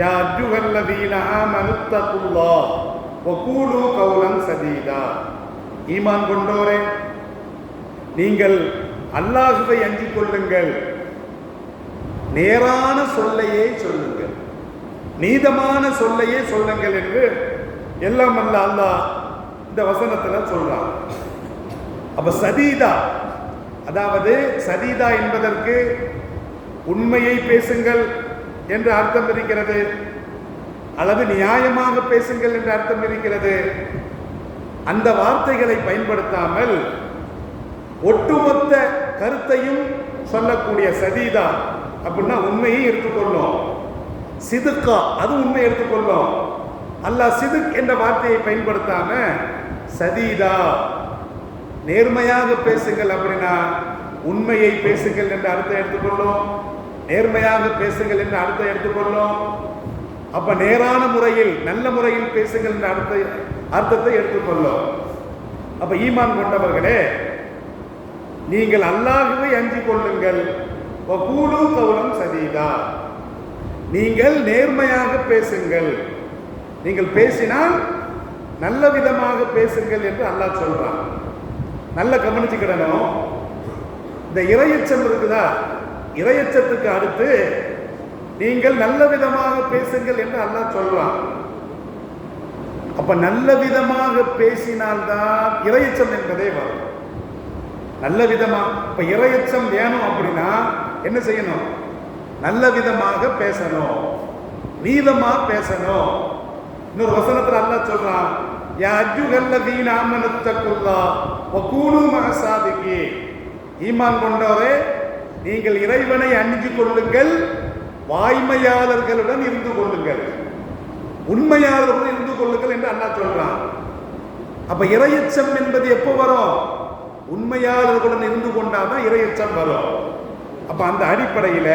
யா அய்யுஹல்லதீன ஆமனுத்தகுல்லாஹ் வகூலு கௌலன் சதீதா. ஈமான் கொண்டோரே, நீங்கள் அல்லாஹ்வை அஞ்சிக் கொள்ளுங்கள், நேரான சொல்லையே சொல்லுங்கள், நீதமான சொல்லையே சொல்லுங்கள் என்று எல்லாம் அல்ல அல்லாஹ் இந்த வசனத்துல சொல்றான். அப்ப சதீதா, அதாவது சதீதா என்பதற்கு உண்மையை பேசுங்கள் என்று அர்த்தம் இருக்கிறது, அல்லது நியாயமாக பேசுங்கள் என்று அர்த்தம் இருக்கிறது. அந்த வார்த்தைகளை பயன்படுத்தாமல் ஒட்டுமொத்த கருத்தையும் சொல்லக்கூடிய சதீதா அப்படின்னா உண்மையை எடுத்துக்கொள்ளும், சிதுக்கா அது உண்மை எடுத்துக்கொள்ளும். அல்லாஹ் சிதுக் என்ற வார்த்தையை பயன்படுத்தாம சதீதா நேர்மையாக பேசுங்கள் அப்படின்னா உண்மையை பேசுங்கள் என்ற அர்த்தம் எடுத்துக்கொள்ளும், நேர்மையாக பேசுங்கள் என்ற அர்த்தம் எடுத்துக்கொள்ளும். அப்ப நேரான முறையில் நல்ல முறையில் பேசுங்கள் என்ற அர்த்தத்தை எடுத்துக்கொள்ளும். அப்ப ஈமான் கொண்டவர்களே, நீங்கள் அல்லாஹ்வை அஞ்சிக் கொள்ளுங்கள், வகூலு கௌலன் சதீதா, நீங்கள் நேர்மையாக பேசுங்கள், நீங்கள் பேசினால் நல்ல விதமாக பேசுங்கள் என்று அல்லாஹ் சொல்றான். நல்ல கவனிச்சுக்கிடணும். இந்த இறையச்சம் இருக்குதா, இறையச்சத்துக்கு அடுத்து நீங்கள் நல்ல விதமாக பேசுங்கள் என்று அல்லாஹ் சொல்றான். அப்ப நல்ல விதமாக பேசினால்தான் இறையச்சம் என்பதே வரும். நல்ல விதமா இப்ப இறையச்சம் வேணும் அப்படின்னா என்ன செய்யணும்? நல்ல விதமாக பேசணும், நீதமா பேசணும். இன்னொரு வசனத்துல அல்லாஹ் சொல்றான், யா அய்யுஹல்லதீன ஆமனுத்தகுல்லாஹ் வகூனு மஅஸ்ஸாதிகீன். ஈமான் கொண்டோரே, நீங்கள் இறைவனை அஞ்சிக் கொள்ளுங்கள், வாய்மையாளர்களுடன் இருந்து கொள்ளுங்கள், உண்மையாளர்களுடன் இருந்து கொள்ளுங்கள் என்று அல்லாஹ் சொல்றான். அப்ப இறையச்சம் என்பது எப்போ வரும்? உண்மையாளர்களுடன் இருந்து கொண்டாதான் இறையச்சம் வரும். அப்ப அந்த அடிப்படையில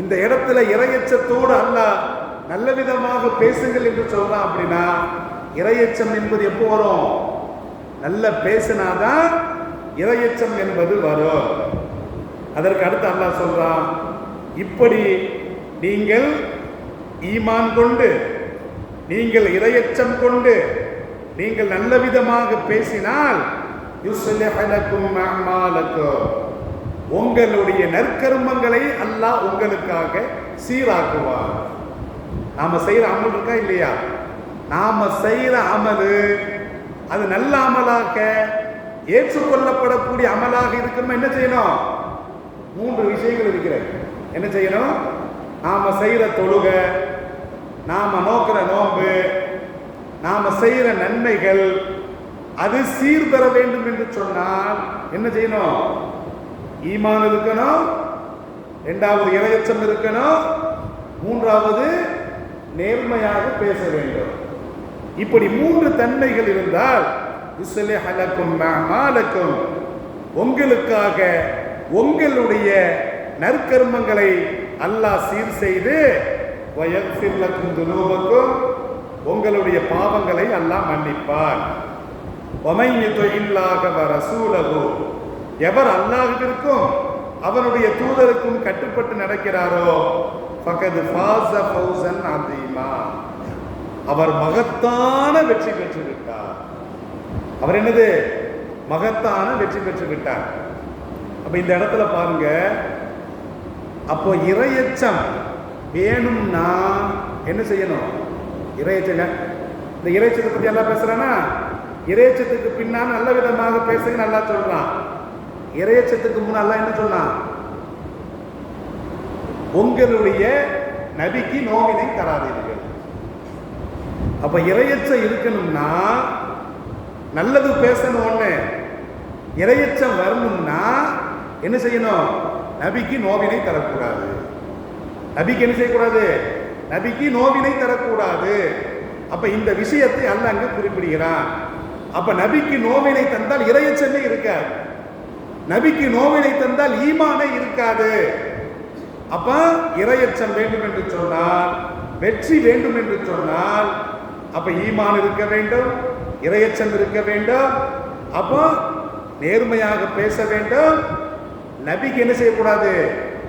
இந்த இடத்துல இறையச்சத்தோடு அல்லாஹ் நல்ல விதமாக பேசுங்கள் என்று சொல்றான். அப்படின்னா இறையச்சம் என்பது எப்போ வரும்? நல்ல பேசினாதான் இறையச்சம் என்பது வரும். அதற்கு அடுத்து அல்லாஹ் சொல்றான், இப்படி நீங்கள் ஈமான் கொண்டு, நீங்கள் இறையச்சம் கொண்டு, நீங்கள் நல்ல விதமாக பேசினால் யுஸ்லிஹ் லக்கும் அஅமாலக்கும், உங்களுடைய நற்கர்மங்களை அல்லாஹ் உங்களுக்காக சீராக்குவார். நாம செய்யற அமல் இருக்கா இல்லையா? நாம செய்யற அமலு அது நல்ல அமலாக ஏற்றுக்கொள்ளப்படக்கூடிய அமலாக இருக்கணும். என்ன செய்யணும்? 3 விஷயங்கள் இருக்கிறது. என்ன செய்யணும்? நாம செய்யற தொழுகை, நாம நோக்கிற நோன்பு, நாம செய்யற நன்மைகள் அது சீர்பெற வேண்டும் என்று சொன்னால் என்ன செய்யணும்? ஈமான் இருக்கணும், 2வது இறையச்சம் இருக்கணும், 3வது நேர்மையாக பேச வேண்டும். இப்படி 3 தன்மைகள் இருந்தால் யுஸ்லிஹ் லக்கும் அஅமாலக்கும், உங்களுக்காக உங்களுடைய நற்கர்மங்களை அல்லாஹ் சீர் செய்து வயக்ஃபிர் லக்கும் துனூபக்கும், உங்களுடைய பாவங்களை அல்லாஹ் மன்னிப்பார். வமை யுதில்லாஹ வ ரசூலஹு, எவர் அல்லாஹ்விற்கும் அவனுடைய தூதருக்கும் கட்டுப்பட்டு நடக்கிறாரோ ஃபகத் ஃபாஸ ஃபௌஸன் அதீமா, அவர் மகத்தான வெற்றி பெற்று விட்டார். அவர் என்னது? மகத்தான வெற்றி பெற்று விட்டார். அப்ப இந்த இடத்துல பாருங்க, அப்போ இறையச்சம் வேணும்னா என்ன செய்யணும்? இறையச்சம், இந்த இறையச்சத்தை பத்தி எல்லாம் பேசுறானா, இறையச்சத்துக்கு பின்னால் நல்ல விதமாக பேசுங்க நல்லா சொல்றான். இறையச்சத்துக்கு முன்னால என்ன சொன்னான்? உங்களுடைய நபிக்கு நோவினை தராதீர்கள். அப்ப இறையச்சம் இருக்கணும்னா நல்லது பேசணும். ஒண்ணு இறையச்சம் வரணும்னா என்ன செய்யணும்? நபிக்கு நோவினை தரக்கூடாது. நபிக்கு என்ன செய்யக்கூடாது? நபிக்கு நோவினை தரக்கூடாது. அப்ப இந்த விஷயத்தை அல்லாஹ் அங்க குறிப்பிடுகிறான். அப்ப நபிக்கு நோவினை தந்தால் இறையச்சமே இருக்காது, நபிக்கு நோவினை தந்தால் ஈமானே இருக்காது. அப்ப இறையச்சம் வேண்டும் என்று சொன்னால், வெற்றி வேண்டும் என்று சொன்னால், அப்ப ஈமான் இருக்க வேண்டும், இறையச்சம் இருக்க வேண்டும். அப்போ நேர்மையாக பேச வேண்டும். நபிக்கு என்ன செய்யக்கூடாது?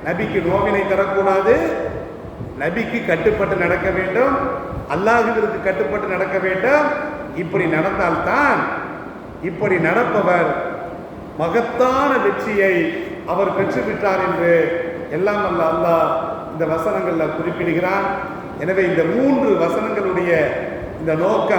நபிக்கு நோவினை தரக்கூடாது, நபிக்கு கட்டுப்பட்டு நடக்க வேண்டும், அல்லாஹ்விற்கு கட்டுப்பட்டு நடக்க வேண்டும். இப்படி நடந்தால்தான், இப்படி நடப்பவர் மகத்தான வெற்றியை அவர் பெற்றுவிட்டார் என்று எல்லாம் வல்ல அல்லாஹ் இந்த வசனங்கள்ல குறிப்பிடுகிறான். எனவே இந்த 3 வசனங்களுடைய இந்த நோக்கம்